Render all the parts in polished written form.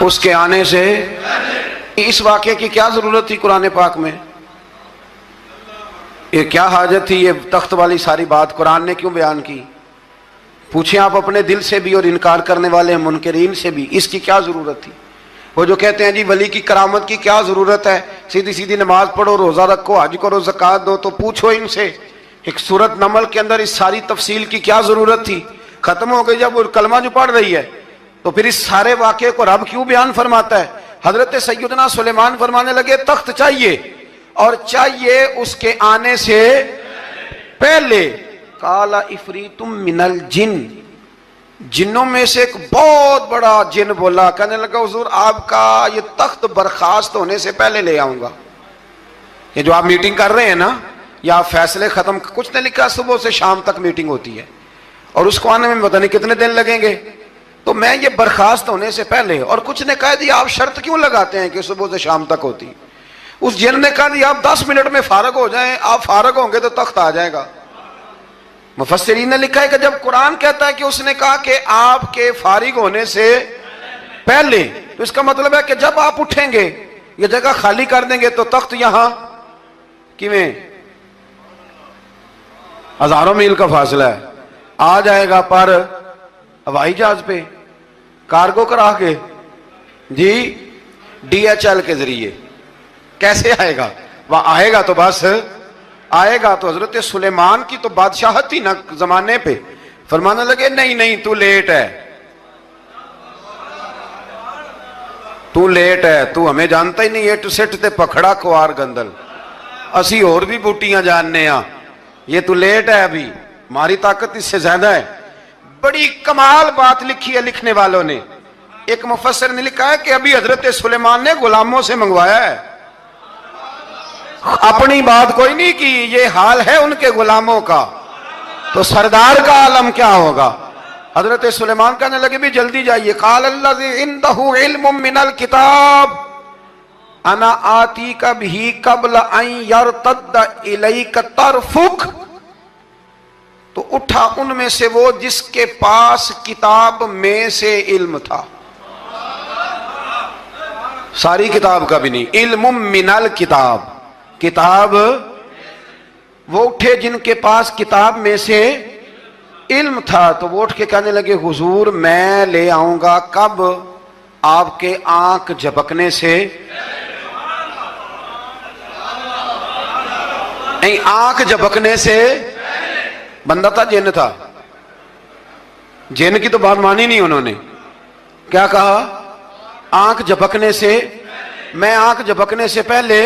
اس کے آنے سے اس واقعے کی کیا ضرورت تھی قرآن پاک میں؟ یہ کیا حاجت تھی یہ تخت والی ساری بات قرآن نے کیوں بیان کی؟ پوچھیں آپ اپنے دل سے بھی اور انکار کرنے والے منکرین سے بھی، اس کی کیا ضرورت تھی؟ وہ جو کہتے ہیں جی ولی کی کرامت کی کیا ضرورت ہے، سیدھی سیدھی نماز پڑھو، روزہ رکھو، حج کرو، زکوٰۃ دو، تو پوچھو ان سے ایک سورت نمل کے اندر اس ساری تفصیل کی کیا ضرورت تھی؟ ختم ہو گئی جب وہ کلمہ جو پڑھ رہی ہے، تو پھر اس سارے واقعے کو رب کیوں بیان فرماتا ہے؟ حضرت سیدنا سلیمان فرمانے لگے تخت چاہیے، اور چاہیے اس کے آنے سے پہلے۔ قال عفریت من الجن، جنوں میں سے ایک بہت بڑا جن بولا، کہنے لگا حضور آپ کا یہ تخت برخاست ہونے سے پہلے لے آؤں گا۔ یہ جو آپ میٹنگ کر رہے ہیں نا، یا فیصلے ختم، کچھ نے لکھا صبح سے شام تک میٹنگ ہوتی ہے اور اس کو آنے میں پتہ نہیں کتنے دن لگیں گے، تو میں یہ برخاست ہونے سے پہلے، اور کچھ نے کہا جی آپ شرط کیوں لگاتے ہیں کہ صبح سے شام تک ہوتی؟ اس جن نے کہا جی آپ 10 منٹ میں فارغ ہو جائیں، آپ فارغ ہوں گے تو تخت آ جائے گا۔ مفسرین نے لکھا ہے کہ جب قرآن کہتا ہے کہ اس نے کہا کہ آپ کے فارغ ہونے سے پہلے، تو اس کا مطلب ہے کہ جب آپ اٹھیں گے یہ جگہ خالی کر دیں گے تو تخت یہاں کیویں ہزاروں میل کا فاصلہ ہے آ جائے گا، پر ہوائی جہاز پہ کارگو کرا کے، جی DHL کے ذریعے کیسے آئے گا؟ وہ آئے گا تو بس آئے گا۔ تو حضرت سلیمان کی تو بادشاہت تھی نا زمانے پہ، فرمانے لگے نہیں نہیں تو لیٹ ہے، تو لیٹ ہے، تو ہمیں جانتا ہی نہیں، ایٹ سٹ تے پکھڑا کوار گندل، اسی اور بھی بوٹیاں جاننے ہاں، یہ تو لیٹ ہے، ابھی ہماری طاقت اس سے زیادہ ہے۔ بڑی کمال بات لکھی ہے لکھنے والوں نے۔ ایک مفسر نے لکھا ہے کہ ابھی حضرت سلیمان نے غلاموں سے منگوایا ہے، اپنی بات کوئی نہیں کی، یہ حال ہے ان کے غلاموں کا، تو سردار کا عالم کیا ہوگا؟ حضرت سلیمان کہنے لگے بھی جلدی جائیے۔ قال الذی عنده علم من الکتاب انا آتیک بہ قبل ان یرتد الیک طرفک، تو اٹھا ان میں سے وہ جس کے پاس کتاب میں سے علم تھا، ساری کتاب کا بھی نہیں، علم من الکتاب، کتاب، وہ اٹھے جن کے پاس کتاب میں سے علم تھا، تو وہ اٹھ کے کہنے لگے حضور میں لے آؤں گا، کب؟ آپ کے آنکھ جھپکنے سے، نہیں آنکھ جھپکنے سے، بندہ تھا جن تھا؟ جن کی تو بات مانی نہیں انہوں نے، کیا کہا؟ آنکھ جھپکنے سے، میں آنکھ جھپکنے سے پہلے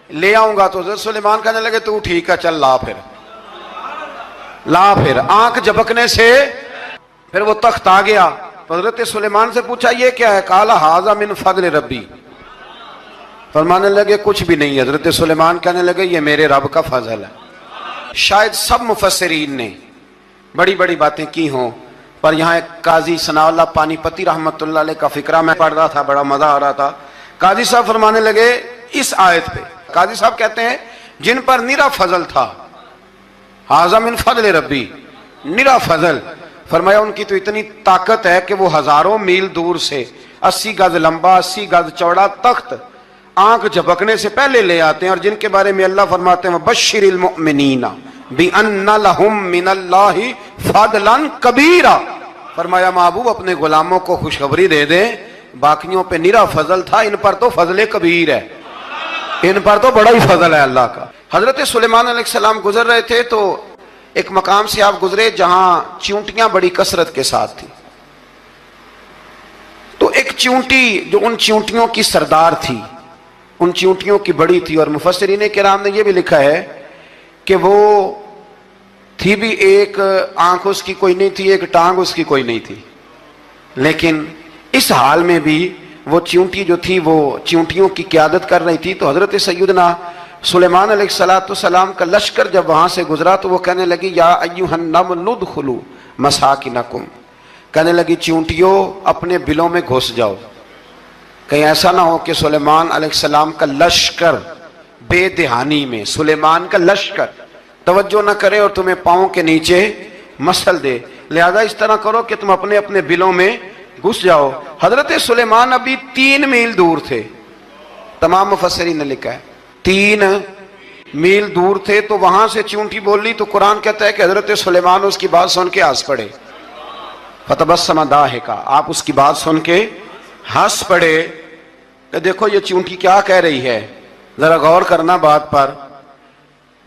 لے آؤں گا۔ تو حضرت سلیمان کہنے لگے تو ٹھیک ہے چل لا، پھر آنکھ جھپکنے سے پھر وہ تخت آ گیا۔ تو حضرت سلیمان سے پوچھا یہ کیا ہے؟ قال ھذا من فضل ربی، فرمانے لگے کچھ بھی نہیں۔ حضرت سلیمان کہنے لگے یہ میرے رب کا فضل ہے۔ شاید سب مفسرین نے بڑی بڑی باتیں کی ہوں، پر یہاں ایک قاضی ثناء اللہ پانی پتی رحمت اللہ علیہ کا فقرہ میں پڑھ رہا تھا، بڑا مزہ آ رہا تھا۔ قاضی صاحب فرمانے لگے اس آیت پہ، قاضی صاحب کہتے ہیں جن پر نرا فضل تھا، ھذا من فضل ربی، نرا فضل، فرمایا ان کی تو اتنی طاقت ہے کہ وہ ہزاروں میل دور سے 80 گز لمبا 80 گز چوڑا تخت آنکھ جھپکنے سے پہلے لے آتے ہیں، اور جن کے بارے میں اللہ فرماتے ہیں وَبَشِّرِ الْمُؤْمِنِينَ بِأَنَّ لَهُم مِّنَ اللَّهِ فَضْلًا كَبِيرًا، فرمایا محبوب اپنے غلاموں کو خوشخبری دے دیں، باقیوں پہ نرا فضل تھا، ان پر تو فضل کبیر ہے، ان پر تو بڑا ہی فضل ہے اللہ کا۔ حضرت سلیمان علیہ السلام گزر رہے تھے تو ایک مقام سے آپ گزرے جہاں چیونٹیاں بڑی کثرت کے ساتھ تھی، تو ایک چیونٹی جو ان چیونٹیوں کی سردار تھی، ان چیونٹیوں کی بڑی تھی، اور مفسرین کرام نے یہ بھی لکھا ہے کہ وہ تھی بھی ایک آنکھ اس کی کوئی نہیں تھی، ایک ٹانگ اس کی کوئی نہیں تھی، لیکن اس حال میں بھی وہ چیونٹی جو تھی وہ چیونٹیوں کی قیادت کر رہی تھی۔ تو حضرت سیدنا سلیمان علیہ السلام کا لشکر جب وہاں سے گزرا تو وہ کہنے لگی یا ایھا النمل ادخلوا مساکنکم، کہنے لگی چیونٹیوں اپنے بلوں میں گھس جاؤ، کہیں ایسا نہ ہو کہ سلیمان علیہ السلام کا لشکر بے دہانی میں، سلیمان کا لشکر توجہ نہ کرے اور تمہیں پاؤں کے نیچے مسل دے، لہذا اس طرح کرو کہ تم اپنے اپنے بلوں میں گھس جاؤ. حضرت سلیمان ابھی 3 میل دور تھے. تمام مفسرین نے لکھا ہے 3 میل دور تھے, تو وہاں سے چونٹی بولی تو قرآن کہتا ہے کہ حضرت سلیمان اس کی بات سن کے ہنس پڑے. فتبسم ضاحکا, آپ اس کی بات سن کے ہنس پڑے کہ دیکھو یہ چونٹی کیا کہہ رہی ہے. ذرا غور کرنا بات پر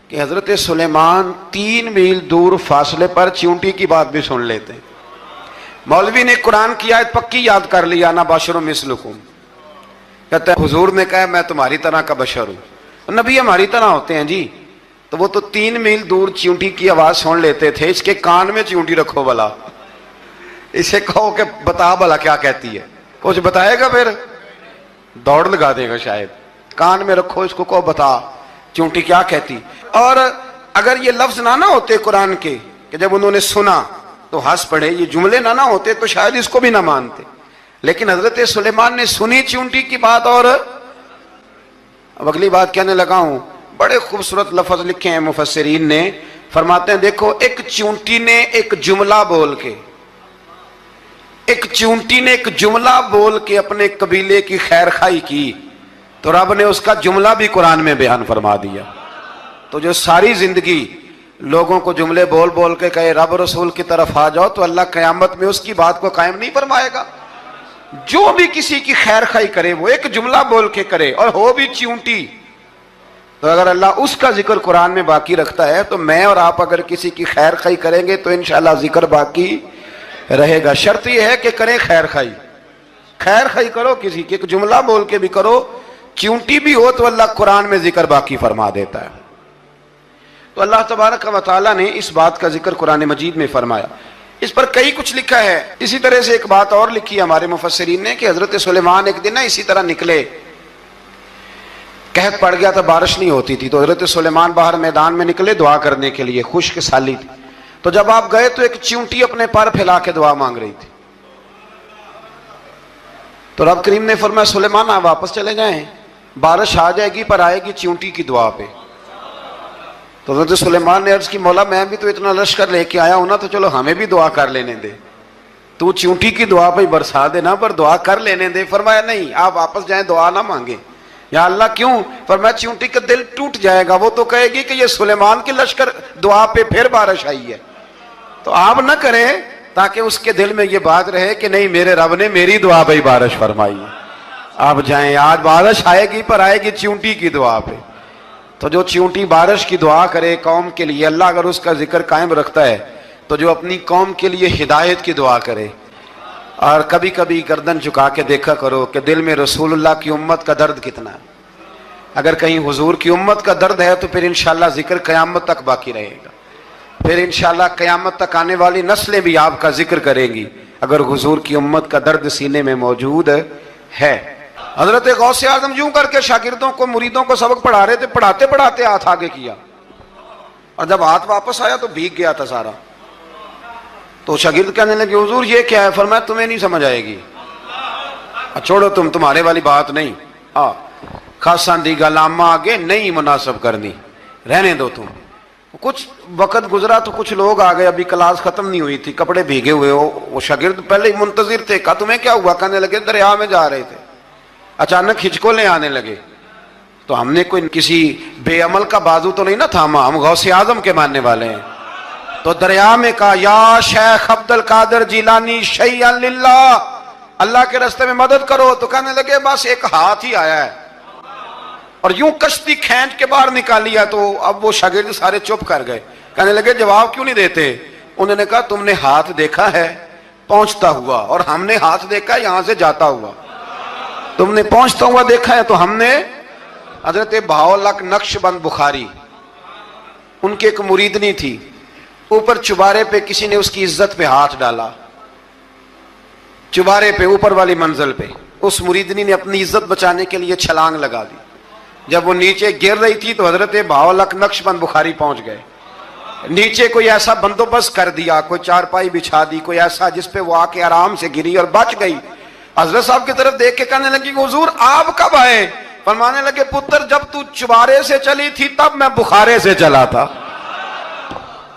کہ حضرت سلیمان 3 میل دور فاصلے پر چونٹی کی بات بھی سن لیتے. مولوی نے قرآن کی آیت پکی یاد کر لیا, انا بشر مثلکم. کہتا ہے حضور نے کہا میں تمہاری طرح کا بشر ہوں. نبی ہماری طرح ہوتے ہیں جی. تو وہ تو 3 میل دور چونٹی کی آواز سن لیتے تھے. اس کے کان میں چونٹی رکھو بلا, اسے کہو کہ بتا بلا کیا کہتی ہے. کچھ بتائے گا پھر دوڑ لگا دے گا شاید. کان میں رکھو اس کو, کہو بتا چونٹی کیا کہتی. اور اگر یہ لفظ نہ ہوتے قرآن کے کہ جب انہوں نے سنا تو ہنس پڑے, یہ جملے نہ ہوتے تو شاید اس کو بھی نہ مانتے. لیکن حضرت سلیمان نے سنی چونٹی کی بات. اور اب اگلی بات کہنے لگا ہوں, بڑے خوبصورت لفظ لکھے ہیں مفسرین نے. فرماتے ہیں دیکھو ایک چونٹی نے ایک جملہ بول کے, ایک چونٹی نے ایک جملہ بول کے اپنے قبیلے کی خیر خواہی کی تو رب نے اس کا جملہ بھی قرآن میں بیان فرما دیا. تو جو ساری زندگی لوگوں کو جملے بول بول کے کہے رب رسول کی طرف آ جاؤ, تو اللہ قیامت میں اس کی بات کو قائم نہیں فرمائے گا. جو بھی کسی کی خیر خواہی کرے وہ ایک جملہ بول کے کرے اور ہو بھی چونٹی. تو اگر اللہ اس کا ذکر قرآن میں باقی رکھتا ہے تو میں اور آپ اگر کسی کی خیر خواہی کریں گے تو انشاءاللہ ذکر باقی رہے گا. شرط یہ ہے کہ کریں خیر خواہی. خیر خواہی کرو کسی کی, ایک جملہ بول کے بھی کرو, چونٹی بھی ہو تو اللہ قرآن میں ذکر باقی فرما دیتا ہے. تو اللہ تبارک و تعالیٰ نے اس بات کا ذکر قرآن مجید میں فرمایا. اس پر کئی کچھ لکھا ہے. اسی طرح سے ایک بات اور لکھی ہے ہمارے مفسرین نے کہ حضرت سلیمان ایک دن اسی طرح نکلے, قحط پڑ گیا تھا, بارش نہیں ہوتی تھی, تو حضرت سلیمان باہر میدان میں نکلے دعا کرنے کے لیے, خشک سالی تھی. تو جب آپ گئے تو ایک چونٹی اپنے پر پھیلا کے دعا مانگ رہی تھی. تو رب کریم نے فرمایا سلیمان آپ واپس چلے جائیں, بارش آ جائے گی پر آئے گی چونٹی کی دعا پہ. تو حضرت سلیمان نے عرض کی مولا میں بھی تو اتنا لشکر لے کے آیا ہوں نا, تو چلو ہمیں بھی دعا کر لینے دے, تو چونٹی کی دعا پہ برسا دینا پر دعا کر لینے دے. فرمایا نہیں آپ واپس جائیں, دعا نہ مانگیں. یا اللہ کیوں؟ فرمایا چونٹی کا دل ٹوٹ جائے گا, وہ تو کہے گی کہ یہ سلیمان کی لشکر دعا پہ پھر بارش آئی ہے. تو آپ نہ کریں تاکہ اس کے دل میں یہ بات رہے کہ نہیں میرے رب نے میری دعا پہ ہی بارش فرمائی ہے. آپ جائیں, آج بارش آئے گی پر آئے گی چونٹی کی دعا پہ. تو جو چونٹی بارش کی دعا کرے قوم کے لیے, اللہ اگر اس کا ذکر قائم رکھتا ہے تو جو اپنی قوم کے لیے ہدایت کی دعا کرے. اور کبھی کبھی گردن جھکا کے دیکھا کرو کہ دل میں رسول اللہ کی امت کا درد کتنا ہے. اگر کہیں حضور کی امت کا درد ہے تو پھر انشاءاللہ ذکر قیامت تک باقی رہے گا. پھر انشاءاللہ قیامت تک آنے والی نسلیں بھی آپ کا ذکر کریں گی اگر حضور کی امت کا درد سینے میں موجود ہے. حضرت غوث اعظم یوں کر کے شاگردوں کو مریدوں کو سبق پڑھا رہے تھے, پڑھاتے پڑھاتے ہاتھ آگے کیا اور جب ہاتھ واپس آیا تو بھیگ گیا تھا سارا. تو شاگرد کہنے لگے حضور یہ کیا ہے؟ فرمایا تمہیں نہیں سمجھ آئے گی, چھوڑو تمہارے والی بات نہیں. خاصاں دی گل آما آگے نہیں مناسب کرنی, رہنے دو تم. کچھ وقت گزرا تو کچھ لوگ آ گئے, ابھی کلاس ختم نہیں ہوئی تھی, کپڑے بھیگے ہوئے ہو. وہ شاگرد پہلے ہی منتظر تھے, کہا تمہیں کیا ہوا؟ کہنے لگے دریا میں جا رہے تھے, اچانک ہچکولیں آنے لگے. تو ہم نے کوئی کسی بے عمل کا بازو تو نہیں نہ تھاما, ہم غوث اعظم کے ماننے والے ہیں. تو دریا میں کہا یا شیخ عبد القادر جیلانی شیئا للہ, اللہ کے راستے میں مدد کرو. تو کہنے لگے بس ایک ہاتھ ہی آیا ہے, اور یوں کشتی کھینچ کے باہر نکالی ہے. تو اب وہ شاگرد سارے چپ کر گئے, کہنے لگے جواب کیوں نہیں دیتے؟ انہوں نے کہا تم نے ہاتھ دیکھا ہے پہنچتا ہوا, اور ہم نے ہاتھ دیکھا ہے یہاں سے جاتا ہوا. تم نے پہنچتا ہوا دیکھا ہے تو ہم نے. حضرت بہاؤالحق نقشبند بخاری, ان کی ایک مریدنی تھی, اوپر چبارے پہ کسی نے اس کی عزت پہ ہاتھ ڈالا, چبارے پہ اوپر والی منزل پہ. اس مریدنی نے اپنی عزت بچانے کے لیے چھلانگ لگا دی. جب وہ نیچے گر رہی تھی تو حضرت بہاؤالحق نقشبند بخاری پہنچ گئے. نیچے کوئی ایسا بندوبست کر دیا, کوئی چارپائی بچھا دی, کوئی ایسا جس پہ وہ آ کے آرام سے گری اور بچ گئی. حضرت صاحب کی طرف دیکھ کے کہنے لگی حضور آپ کب آئے؟ فرمانے لگے پتر جب تو چبارے سے چلی تھی تب میں بخارے سے چلا تھا.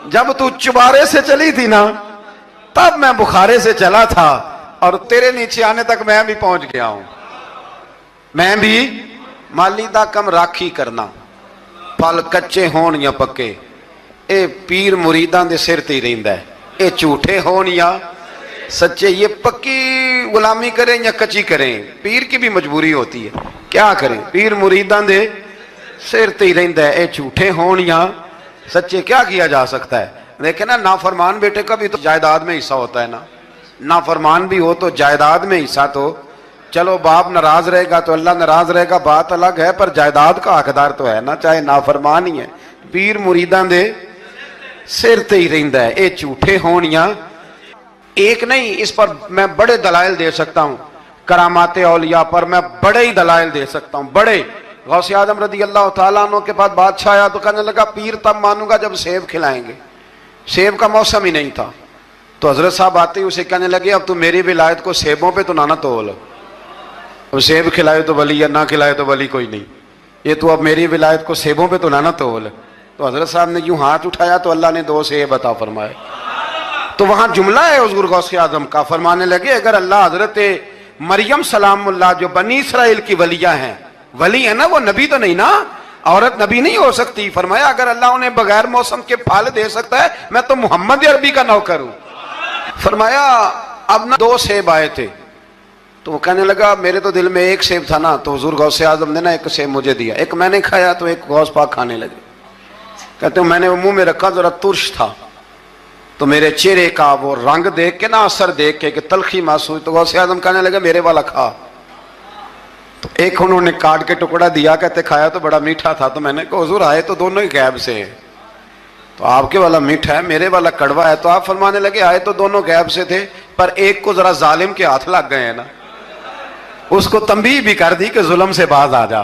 جب تو چبارے سے چلی تھی نا تب میں بخارے سے چلا تھا. اور تیرے نیچے آنے تک میں بھی پہنچ گیا ہوں. میں بھی مالی دا کم راکھی کرنا, پھل کچے ہون یا پکے, اے پیر مریداں دے سر تے ہی رہندا ہے. اے جھوٹے ہون یا سچے, یہ پکی غلامی کریں یا کچی کریں, پیر کی بھی مجبوری ہوتی ہے. کیا کریں, پیر مریداں دے سر تے ہی رہندا ہے. اے جھوٹے ہون یا سچے, کیا کیا جا سکتا ہے. لیکن نا نافرمان بیٹے کا بھی تو جائیداد میں حصہ ہوتا ہے نا. نافرمان بھی ہو تو جائیداد میں حصہ تو, چلو باپ ناراض رہے گا تو اللہ ناراض رہے گا, بات الگ ہے, پر جائیداد کا حقدار تو ہے نا, چاہے نافرمان ہی ہے. پیر مریداں دے سر تے ہی رہندا ہے. اے جھوٹے ہون یا ایک نہیں, اس پر میں بڑے دلائل دے سکتا ہوں. کرامات اولیاء پر میں بڑے ہی دلائل دے سکتا ہوں, بڑے. غوث اعظم رضی اللہ تعالیٰ عنہ کے پاس بادشاہ آیا تو کہنے لگا پیر تب مانوں گا جب سیب کھلائیں گے. سیب کا موسم ہی نہیں تھا. تو حضرت صاحب آتے ہی اسے کہنے لگے اب تو میری ولایت کو سیبوں پہ تو نہ تول, اب سیب کھلائے تو ولی یا نہ کھلائے تو ولی کوئی نہیں, یہ تو اب میری ولایت کو سیبوں پہ تو نہ تول. تو حضرت صاحب نے یوں ہاتھ اٹھایا تو اللہ نے 2 سیب عطا فرمائے. تو وہاں جملہ ہے حضور غوث اعظم کا, فرمانے لگے اگر اللہ حضرت مریم سلام اللہ جو بنی اسرائیل کی ولیہ ہیں, ولی ہے نا, وہ نبی تو نہیں نا, عورت نبی نہیں ہو سکتی. فرمایا اگر اللہ انہیں بغیر موسم کے پھل دے سکتا ہے, میں تو محمد عربی کا نوکر ہوں. فرمایا اب نہ 2 سیب آئے تھے, تو وہ کہنے لگا میرے تو دل میں 1 سیب تھا نا, تو حضور غوث اعظم نے نا 1 سیب مجھے دیا, 1 میں نے کھایا تو 1 غوث پاک کھانے لگے. کہتے ہیں میں نے وہ منہ میں رکھا, ذرا ترش تھا, تو میرے چہرے کا وہ رنگ دیکھ کے نا, اثر دیکھ کے کہ تلخی محسوس, تو غوث اعظم کہنے لگے میرے والا کھا. تو 1 انہوں نے کاٹ کے ٹکڑا دیا, کہتے کھایا تو بڑا میٹھا تھا. تو میں نے کہا حضور آئے تو دونوں ہی غیب سے ہیں, تو آپ کے والا میٹھا ہے, میرے والا کڑوا ہے. تو آپ فرمانے لگے آئے تو دونوں غیب سے تھے, پر ایک کو ذرا ظالم کے ہاتھ لگ گئے ہیں نا, اس کو تنبیہ بھی کر دی کہ ظلم سے باز آ جا,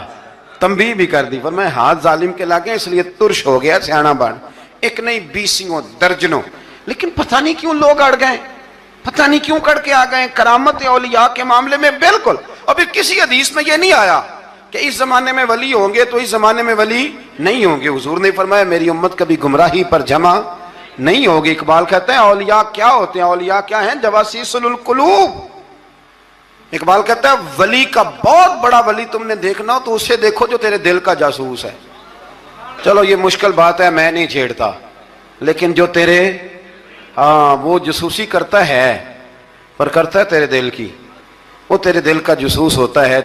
تنبیہ بھی کر دی. فرمایا ہاتھ ظالم کے لگے اس لیے ترش ہو گیا, سیانا بن. 1 نہیں 20 درجنوں. لیکن پتہ نہیں کیوں لوگ اڑ گئے, پتہ نہیں کیوں کڑ کے آ گئے کرامت اولیاء کے معاملے میں. بالکل ابھی کسی حدیث میں یہ نہیں آیا کہ اس زمانے میں ولی ہوں گے تو اس زمانے میں ولی نہیں ہوں گے. حضور نے فرمایا میری امت کبھی گمراہی پر جمع نہیں ہوگی. اقبال کہتے ہیں اولیاء کیا ہوتے ہیں, اولیاء کیا ہیں, جواسیس القلوب. اقبال کہتا ہے ولی کا بہت بڑا ولی تم نے دیکھنا ہو تو اسے دیکھو جو تیرے دل کا جاسوس ہے. چلو یہ مشکل بات ہے, میں نہیں چھیڑتا, لیکن جو تیرے وہ جاسوسی کرتا ہے, پر کرتا ہے تیرے دل کی, وہ تیرے دل کا جاسوس ہوتا ہے.